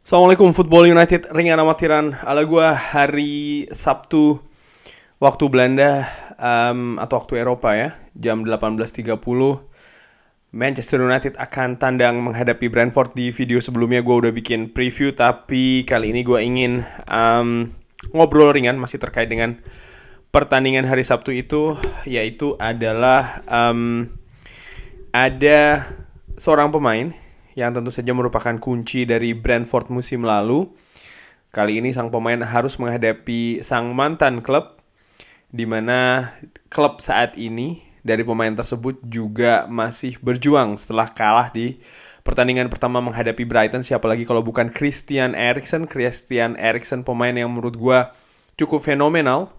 Assalamualaikum Football United, ringan amatiran ala gua hari Sabtu waktu Belanda, atau waktu Eropa ya, jam 18.30. Manchester United akan tandang menghadapi Brentford. Di video sebelumnya gua udah bikin preview, tapi kali ini gua ingin ngobrol ringan masih terkait dengan pertandingan hari Sabtu itu, yaitu adalah ada seorang pemain yang tentu saja merupakan kunci dari Brentford musim lalu. Kali ini sang pemain harus menghadapi sang mantan klub, di mana klub saat ini dari pemain tersebut juga masih berjuang setelah kalah di pertandingan pertama menghadapi Brighton. Siapa lagi kalau bukan Christian Eriksen. Christian Eriksen, pemain yang menurut gue cukup fenomenal.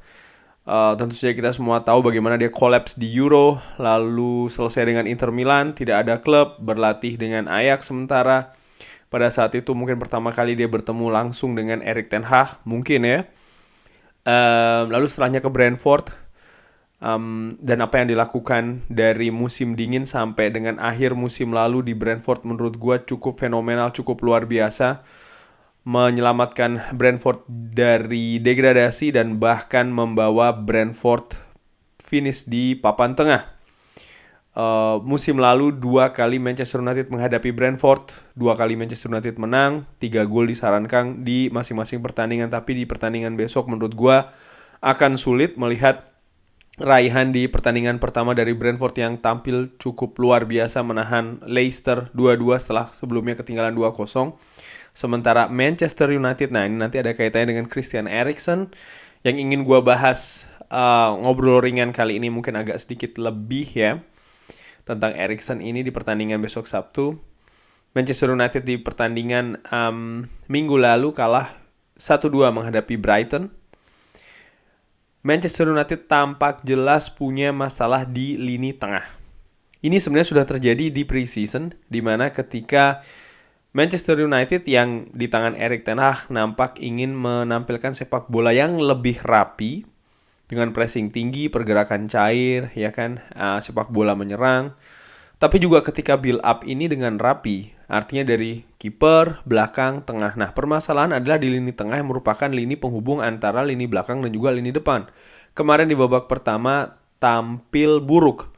Tentu saja kita semua tahu bagaimana dia collapse di Euro, lalu selesai dengan Inter Milan, tidak ada klub, berlatih dengan Ajax sementara. Pada saat itu mungkin pertama kali dia bertemu langsung dengan Erik ten Hag, mungkin ya. Lalu setelahnya ke Brentford, dan apa yang dilakukan dari musim dingin sampai dengan akhir musim lalu di Brentford menurut gue cukup fenomenal, cukup luar biasa. Menyelamatkan Brentford dari degradasi dan bahkan membawa Brentford finish di papan tengah. Musim lalu 2 kali Manchester United menghadapi Brentford, 2 kali Manchester United menang, 3 gol disarankan di masing-masing pertandingan. Tapi di pertandingan besok menurut gue akan sulit melihat raihan di pertandingan pertama dari Brentford yang tampil cukup luar biasa menahan Leicester 2-2 setelah sebelumnya ketinggalan 2-0. Sementara Manchester United, nah ini nanti ada kaitannya dengan Christian Eriksen yang ingin gue bahas. Ngobrol ringan kali ini mungkin agak sedikit lebih ya tentang Eriksen ini di pertandingan besok Sabtu. Manchester United di pertandingan minggu lalu kalah 1-2 menghadapi Brighton. Manchester United tampak jelas punya masalah di lini tengah. Ini sebenarnya sudah terjadi di pre-season, di mana ketika Manchester United yang di tangan Erik ten Hag nampak ingin menampilkan sepak bola yang lebih rapi dengan pressing tinggi, pergerakan cair, ya kan, sepak bola menyerang. Tapi juga ketika build up ini dengan rapi, artinya dari kiper, belakang, tengah. Nah, permasalahan adalah di lini tengah yang merupakan lini penghubung antara lini belakang dan juga lini depan. Kemarin di babak pertama tampil buruk.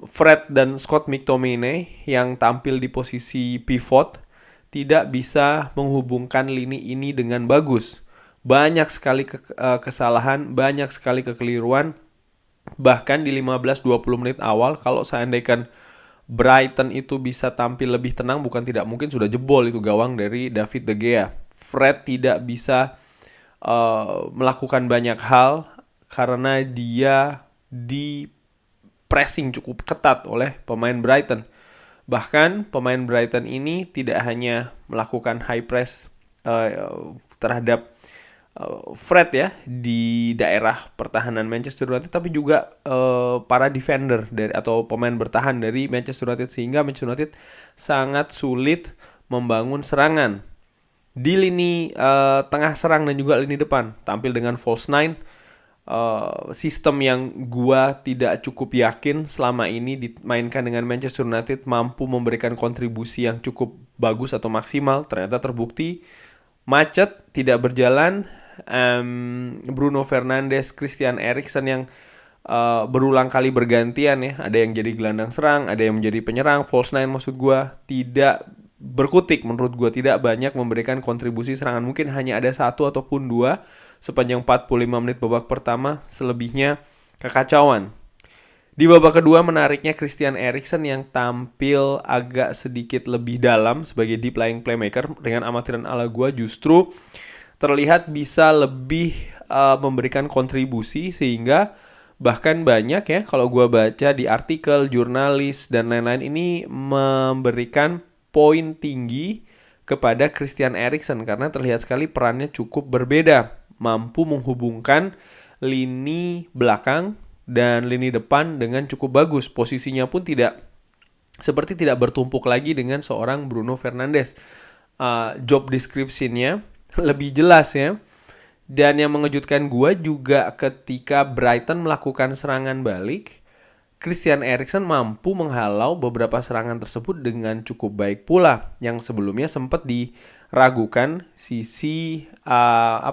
Fred dan Scott McTominay yang tampil di posisi pivot tidak bisa menghubungkan lini ini dengan bagus. Banyak sekali kesalahan, banyak sekali kekeliruan. Bahkan di 15-20 menit awal, kalau seandainya Brighton itu bisa tampil lebih tenang, bukan tidak mungkin sudah jebol itu gawang dari David De Gea. Fred tidak bisa melakukan banyak hal karena dia di pressing cukup ketat oleh pemain Brighton. Bahkan pemain Brighton ini tidak hanya melakukan high press terhadap Fred ya di daerah pertahanan Manchester United, tapi juga para defender atau pemain bertahan dari Manchester United, sehingga Manchester United sangat sulit membangun serangan di lini tengah serang dan juga lini depan. Tampil dengan false nine. Sistem yang gua tidak cukup yakin selama ini dimainkan dengan Manchester United mampu memberikan kontribusi yang cukup bagus atau maksimal. Ternyata terbukti macet, tidak berjalan. Bruno Fernandes, Christian Eriksen yang berulang kali bergantian ya, ada yang jadi gelandang serang, ada yang menjadi penyerang, false nine maksud gua, tidak berkutik menurut gue, tidak banyak memberikan kontribusi serangan. Mungkin hanya ada 1 ataupun 2 sepanjang 45 menit babak pertama, selebihnya kekacauan. Di babak kedua menariknya Christian Eriksen yang tampil agak sedikit lebih dalam sebagai deep lying playmaker. Dengan amatiran ala gue justru terlihat bisa lebih memberikan kontribusi, sehingga bahkan banyak ya kalau gue baca di artikel, jurnalis dan lain-lain ini memberikan poin tinggi kepada Christian Eriksen karena terlihat sekali perannya cukup berbeda, mampu menghubungkan lini belakang dan lini depan dengan cukup bagus. Posisinya pun tidak bertumpuk lagi dengan seorang Bruno Fernandes. Job description-nya lebih jelas ya. Dan yang mengejutkan gue juga ketika Brighton melakukan serangan balik, Christian Eriksen mampu menghalau beberapa serangan tersebut dengan cukup baik pula, yang sebelumnya sempat diragukan sisi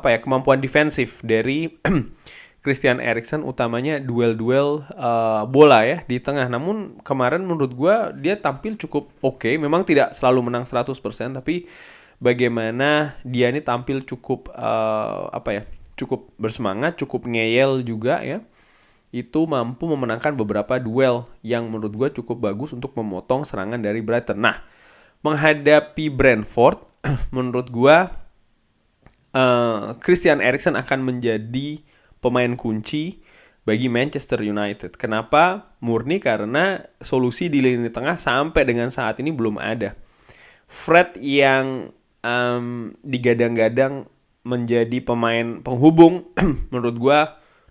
kemampuan defensif dari Christian Eriksen, utamanya duel-duel bola ya di tengah. Namun kemarin menurut gue dia tampil cukup oke. Memang tidak selalu menang 100%, tapi bagaimana dia ini tampil cukup cukup bersemangat, cukup ngeyel juga ya. Itu mampu memenangkan beberapa duel yang menurut gue cukup bagus untuk memotong serangan dari Brighton. Nah, menghadapi Brentford, menurut gue Christian Eriksen akan menjadi pemain kunci bagi Manchester United. Kenapa? Murni karena solusi di lini tengah sampai dengan saat ini belum ada. Fred yang digadang-gadang menjadi pemain penghubung menurut gue,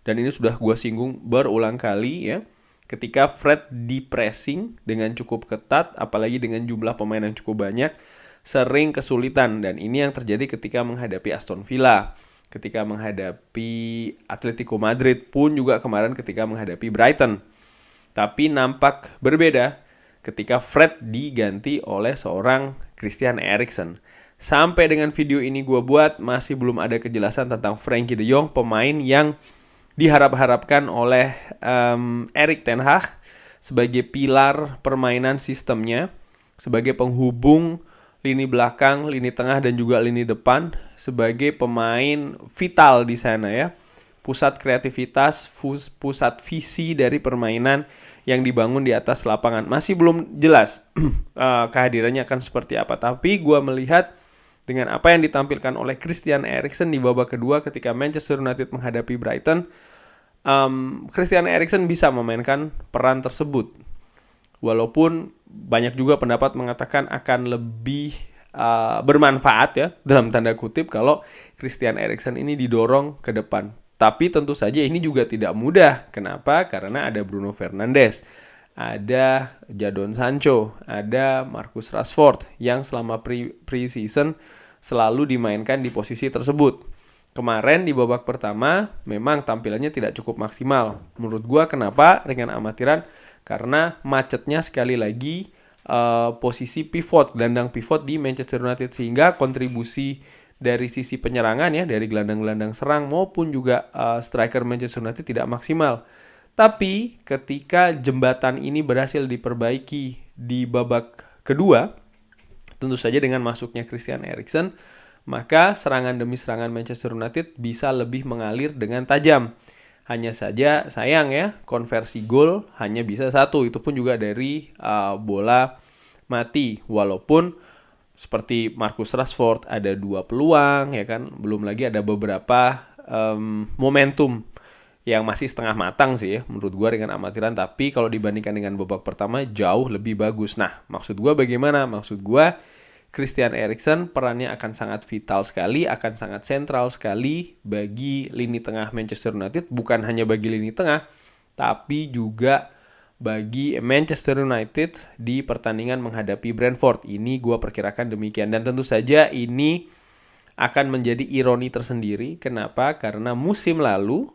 dan ini sudah gue singgung berulang kali ya, ketika Fred di pressing dengan cukup ketat, apalagi dengan jumlah pemain yang cukup banyak, sering kesulitan. Dan ini yang terjadi ketika menghadapi Aston Villa, ketika menghadapi Atletico Madrid, pun juga kemarin ketika menghadapi Brighton. Tapi nampak berbeda ketika Fred diganti oleh seorang Christian Eriksen. Sampai dengan video ini gue buat, masih belum ada kejelasan tentang Frenkie de Jong, pemain yang diharap-harapkan oleh Erik ten Hag sebagai pilar permainan sistemnya, sebagai penghubung lini belakang, lini tengah, dan juga lini depan, sebagai pemain vital di sana ya. Pusat kreativitas, pusat visi dari permainan yang dibangun di atas lapangan. Masih belum jelas kehadirannya akan seperti apa. Tapi gue melihat dengan apa yang ditampilkan oleh Christian Eriksen di babak kedua ketika Manchester United menghadapi Brighton, Christian Eriksen bisa memainkan peran tersebut. Walaupun banyak juga pendapat mengatakan akan lebih bermanfaat ya, dalam tanda kutip, kalau Christian Eriksen ini didorong ke depan. Tapi tentu saja ini juga tidak mudah. Kenapa? Karena ada Bruno Fernandes, ada Jadon Sancho, ada Marcus Rashford yang selama pre-season selalu dimainkan di posisi tersebut. Kemarin di babak pertama memang tampilannya tidak cukup maksimal. Menurut gua kenapa ringan amatiran? Karena macetnya sekali lagi posisi pivot, gelandang pivot di Manchester United, sehingga kontribusi dari sisi penyerangan ya, dari gelandang-gelandang serang maupun juga striker Manchester United tidak maksimal. Tapi ketika jembatan ini berhasil diperbaiki di babak kedua, tentu saja dengan masuknya Christian Eriksen, maka serangan demi serangan Manchester United bisa lebih mengalir dengan tajam. Hanya saja sayang ya, konversi gol hanya bisa 1, itu pun juga dari bola mati. Walaupun seperti Marcus Rashford ada 2 peluang ya kan, belum lagi ada beberapa momentum yang masih setengah matang sih ya, menurut gue dengan amatiran. Tapi kalau dibandingkan dengan babak pertama jauh lebih bagus. Nah, maksud gue bagaimana? Maksud gue Christian Eriksen perannya akan sangat vital sekali, akan sangat sentral sekali bagi lini tengah Manchester United. Bukan hanya bagi lini tengah, tapi juga bagi Manchester United di pertandingan menghadapi Brentford. Ini gue perkirakan demikian. Dan tentu saja ini akan menjadi ironi tersendiri. Kenapa? Karena musim lalu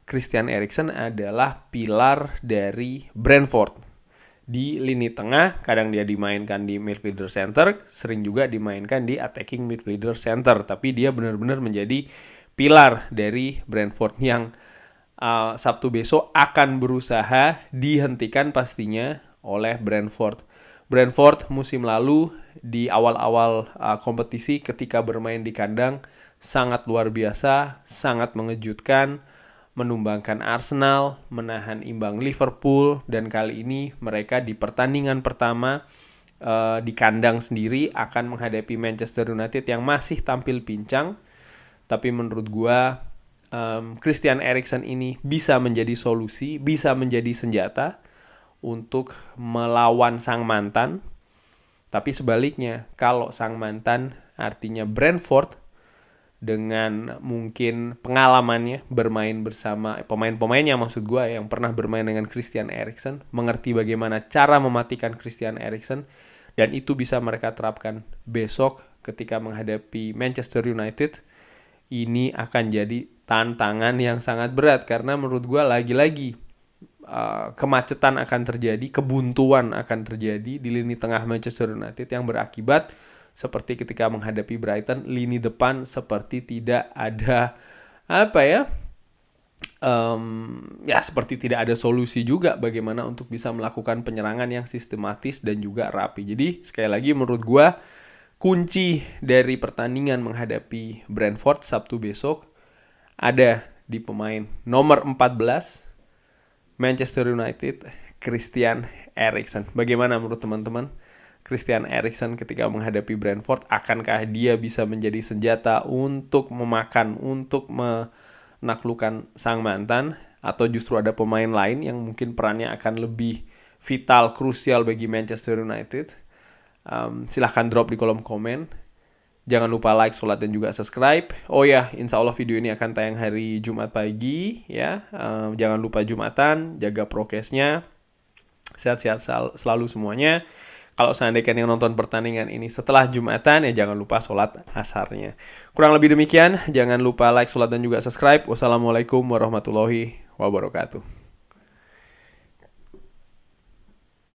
Christian Eriksen adalah pilar dari Brentford. Di lini tengah, kadang dia dimainkan di midfielder center, sering juga dimainkan di attacking midfielder center. Tapi dia benar-benar menjadi pilar dari Brentford yang Sabtu besok akan berusaha dihentikan pastinya oleh Brentford. Brentford musim lalu di awal-awal kompetisi ketika bermain di kandang sangat luar biasa, sangat mengejutkan, menumbangkan Arsenal, menahan imbang Liverpool, dan kali ini mereka di pertandingan pertama di kandang sendiri akan menghadapi Manchester United yang masih tampil pincang. Tapi menurut gua Christian Eriksen ini bisa menjadi solusi, bisa menjadi senjata untuk melawan sang mantan. Tapi sebaliknya, kalau sang mantan artinya Brentford, dengan mungkin pengalamannya bermain bersama pemain-pemainnya, maksud gue yang pernah bermain dengan Christian Eriksen, mengerti bagaimana cara mematikan Christian Eriksen, dan itu bisa mereka terapkan besok ketika menghadapi Manchester United. Ini akan jadi tantangan yang sangat berat, karena menurut gue lagi-lagi kemacetan akan terjadi, kebuntuan akan terjadi di lini tengah Manchester United yang berakibat seperti ketika menghadapi Brighton, lini depan seperti tidak ada seperti tidak ada solusi juga bagaimana untuk bisa melakukan penyerangan yang sistematis dan juga rapi. Jadi sekali lagi menurut gue kunci dari pertandingan menghadapi Brentford Sabtu besok ada di pemain nomor 14 Manchester United, Christian Eriksen. Bagaimana menurut teman-teman? Christian Eriksen ketika menghadapi Brentford, akankah dia bisa menjadi senjata untuk memakan, untuk menaklukkan sang mantan? Atau justru ada pemain lain yang mungkin perannya akan lebih vital, krusial bagi Manchester United? Silahkan drop di kolom komen. Jangan lupa like, sholat, dan juga subscribe. Oh ya, insya Allah video ini akan tayang hari Jumat pagi ya. Jangan lupa Jumatan, jaga prokesnya. Sehat-sehat selalu semuanya. Kalau seandainya yang nonton pertandingan ini setelah Jumatan, ya jangan lupa sholat asarnya. Kurang lebih demikian. Jangan lupa like, sholat, dan juga subscribe. Wassalamualaikum warahmatullahi wabarakatuh.